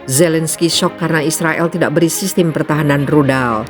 Zelensky shock karena Israel tidak beri sistem pertahanan rudal.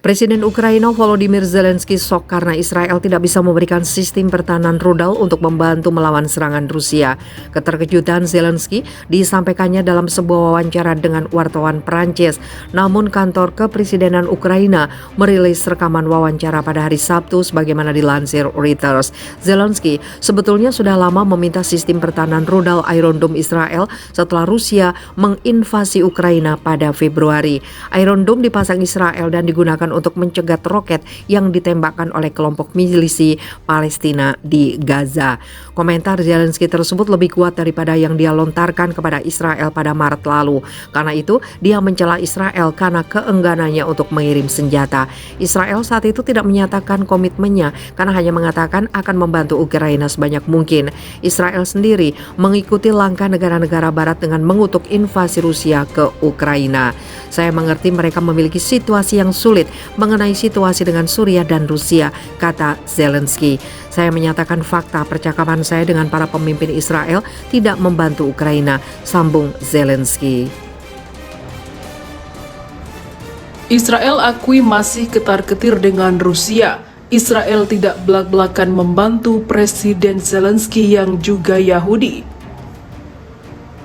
Presiden Ukraina Volodymyr Zelensky shock karena Israel tidak bisa memberikan sistem pertahanan rudal untuk membantu melawan serangan Rusia. Keterkejutan Zelensky disampaikannya dalam sebuah wawancara dengan wartawan Prancis. Namun kantor kepresidenan Ukraina merilis rekaman wawancara pada hari Sabtu sebagaimana dilansir Reuters. Zelensky sebetulnya sudah lama meminta sistem pertahanan rudal Iron Dome Israel setelah Rusia menginvasi Ukraina pada Februari. Iron Dome dipasang Israel dan digunakan untuk mencegat roket yang ditembakkan oleh kelompok milisi Palestina di Gaza. Komentar Zelensky tersebut lebih kuat daripada yang dia lontarkan kepada Israel pada Maret lalu. Karena itu, dia mencela Israel karena keengganannya untuk mengirim senjata. Israel saat itu tidak menyatakan komitmennya karena hanya mengatakan akan membantu Ukraina sebanyak mungkin. Israel sendiri mengikuti langkah negara-negara barat dengan mengutuk invasi Rusia ke Ukraina. Saya mengerti mereka memiliki situasi yang sulit mengenai situasi dengan Suriah dan Rusia, kata Zelensky. Saya menyatakan fakta percakapan saya dengan para pemimpin Israel tidak membantu Ukraina, sambung Zelensky. Israel akui masih ketar-ketir dengan Rusia. Israel tidak belak-belakan membantu Presiden Zelensky yang juga Yahudi.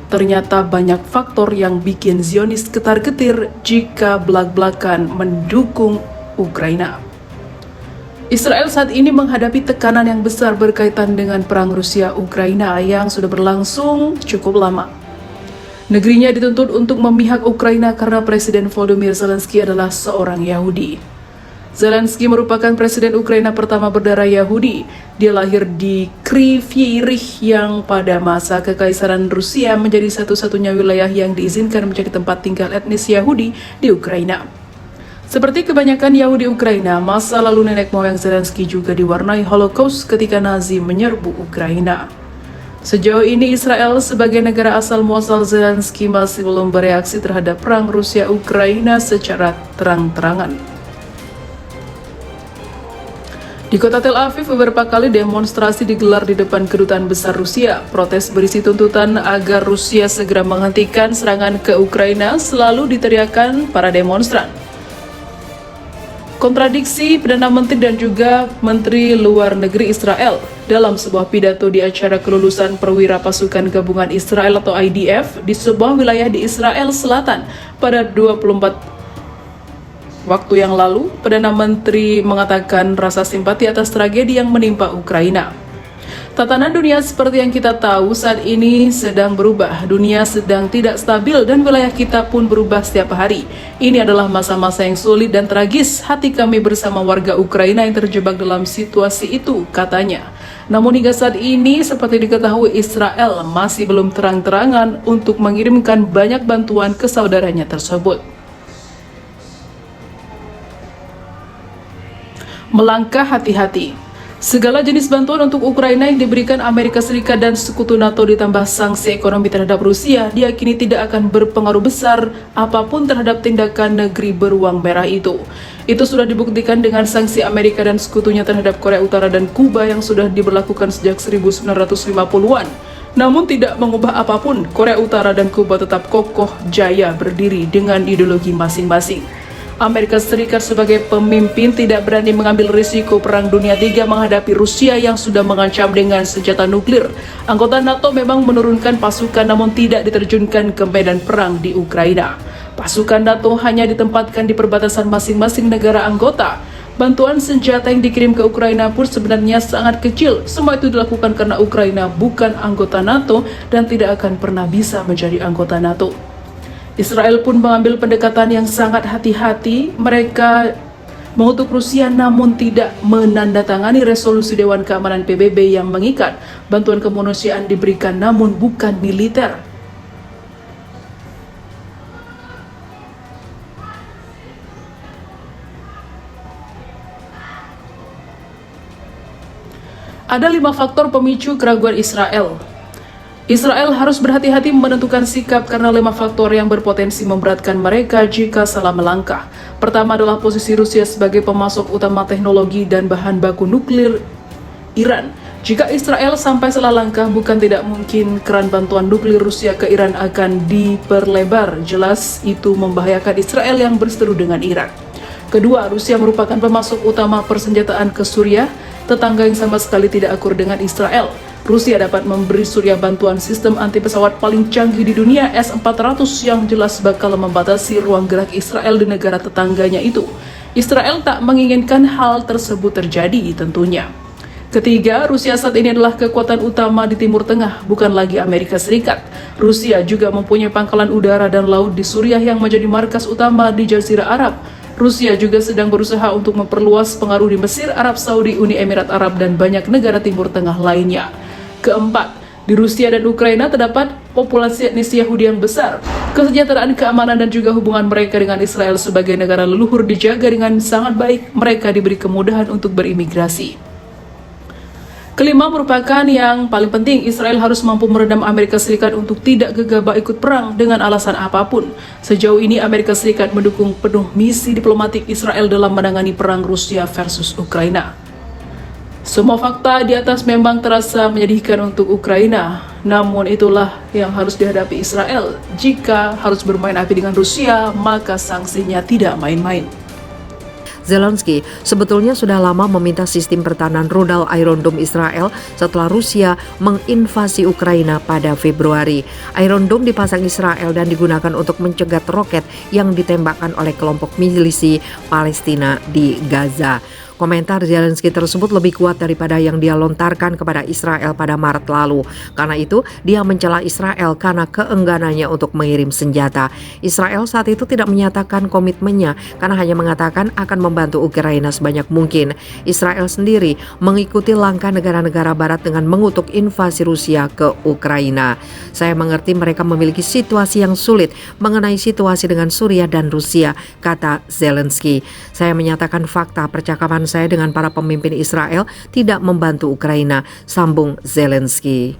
Ternyata banyak faktor yang bikin Zionis ketar-ketir jika belak-belakan mendukung Ukraina. Israel saat ini menghadapi tekanan yang besar berkaitan dengan perang Rusia-Ukraina yang sudah berlangsung cukup lama. Negerinya dituntut untuk memihak Ukraina karena Presiden Volodymyr Zelensky adalah seorang Yahudi. Zelensky merupakan presiden Ukraina pertama berdarah Yahudi. Dia lahir di Kryvyi Rih yang pada masa Kekaisaran Rusia menjadi satu-satunya wilayah yang diizinkan menjadi tempat tinggal etnis Yahudi di Ukraina. Seperti kebanyakan Yahudi Ukraina, masa lalu nenek moyang Zelensky juga diwarnai Holocaust ketika Nazi menyerbu Ukraina. Sejauh ini Israel sebagai negara asal muasal Zelensky masih belum bereaksi terhadap perang Rusia-Ukraina secara terang-terangan. Di kota Tel Aviv, beberapa kali demonstrasi digelar di depan kedutaan besar Rusia. Protes berisi tuntutan agar Rusia segera menghentikan serangan ke Ukraina selalu diteriakkan para demonstran. Kontradiksi Perdana Menteri dan juga Menteri Luar Negeri Israel dalam sebuah pidato di acara kelulusan perwira pasukan gabungan Israel atau IDF di sebuah wilayah di Israel Selatan pada 24 waktu yang lalu, Perdana Menteri mengatakan rasa simpati atas tragedi yang menimpa Ukraina. Tatanan dunia seperti yang kita tahu saat ini sedang berubah. Dunia sedang tidak stabil dan wilayah kita pun berubah setiap hari. Ini adalah masa-masa yang sulit dan tragis. Hati kami bersama warga Ukraina yang terjebak dalam situasi itu, katanya. Namun hingga saat ini, seperti diketahui, Israel masih belum terang-terangan untuk mengirimkan banyak bantuan ke saudaranya tersebut. Melangkah hati-hati. Segala jenis bantuan untuk Ukraina yang diberikan Amerika Serikat dan sekutu NATO ditambah sanksi ekonomi terhadap Rusia diyakini tidak akan berpengaruh besar apapun terhadap tindakan negeri beruang merah itu. Itu sudah dibuktikan dengan sanksi Amerika dan sekutunya terhadap Korea Utara dan Kuba yang sudah diberlakukan sejak 1950-an. Namun tidak mengubah apapun, Korea Utara dan Kuba tetap kokoh jaya berdiri dengan ideologi masing-masing. Amerika Serikat sebagai pemimpin tidak berani mengambil risiko Perang Dunia III menghadapi Rusia yang sudah mengancam dengan senjata nuklir. Anggota NATO memang menurunkan pasukan namun tidak diterjunkan ke medan perang di Ukraina. Pasukan NATO hanya ditempatkan di perbatasan masing-masing negara anggota. Bantuan senjata yang dikirim ke Ukraina pun sebenarnya sangat kecil. Semua itu dilakukan karena Ukraina bukan anggota NATO dan tidak akan pernah bisa menjadi anggota NATO. Israel pun mengambil pendekatan yang sangat hati-hati. Mereka mengutuk Rusia namun tidak menandatangani resolusi Dewan Keamanan PBB yang mengikat. Bantuan kemanusiaan diberikan namun bukan militer. Ada 5 faktor pemicu keraguan Israel. Israel harus berhati-hati menentukan sikap karena 5 faktor yang berpotensi memberatkan mereka jika salah melangkah. Pertama adalah posisi Rusia sebagai pemasok utama teknologi dan bahan baku nuklir Iran. Jika Israel sampai salah langkah, bukan tidak mungkin keran bantuan nuklir Rusia ke Iran akan diperlebar. Jelas itu membahayakan Israel yang berseteru dengan Iran. Kedua, Rusia merupakan pemasok utama persenjataan ke Suriah, tetangga yang sama sekali tidak akur dengan Israel. Rusia dapat memberi Suriah bantuan sistem anti pesawat paling canggih di dunia S-400 yang jelas bakal membatasi ruang gerak Israel di negara tetangganya itu. Israel tak menginginkan hal tersebut terjadi tentunya. Ketiga, Rusia saat ini adalah kekuatan utama di Timur Tengah, bukan lagi Amerika Serikat. Rusia juga mempunyai pangkalan udara dan laut di Suriah yang menjadi markas utama di Jazirah Arab. Rusia juga sedang berusaha untuk memperluas pengaruh di Mesir, Arab Saudi, Uni Emirat Arab, dan banyak negara Timur Tengah lainnya. Keempat, di Rusia dan Ukraina terdapat populasi etnis Yahudi yang besar. Kesejahteraan, keamanan, dan juga hubungan mereka dengan Israel sebagai negara leluhur dijaga dengan sangat baik. Mereka diberi kemudahan untuk berimigrasi. Kelima merupakan yang paling penting, Israel harus mampu meredam Amerika Serikat untuk tidak gegabah ikut perang dengan alasan apapun. Sejauh ini Amerika Serikat mendukung penuh misi diplomatik Israel dalam menangani perang Rusia versus Ukraina. Semua fakta di atas memang terasa menyedihkan untuk Ukraina, namun itulah yang harus dihadapi Israel. Jika harus bermain api dengan Rusia, maka sanksinya tidak main-main. Zelensky sebetulnya sudah lama meminta sistem pertahanan rudal Iron Dome Israel setelah Rusia menginvasi Ukraina pada Februari. Iron Dome dipasang Israel dan digunakan untuk mencegat roket yang ditembakkan oleh kelompok milisi Palestina di Gaza. Komentar Zelensky tersebut lebih kuat daripada yang dia lontarkan kepada Israel pada Maret lalu. Karena itu, dia mencela Israel karena keengganannya untuk mengirim senjata. Israel saat itu tidak menyatakan komitmennya karena hanya mengatakan akan membantu Ukraina sebanyak mungkin. Israel sendiri mengikuti langkah negara-negara barat dengan mengutuk invasi Rusia ke Ukraina. Saya mengerti mereka memiliki situasi yang sulit mengenai situasi dengan Suriah dan Rusia, kata Zelensky. Saya menyatakan fakta percakapan saya dengan para pemimpin Israel tidak membantu Ukraina, sambung Zelensky.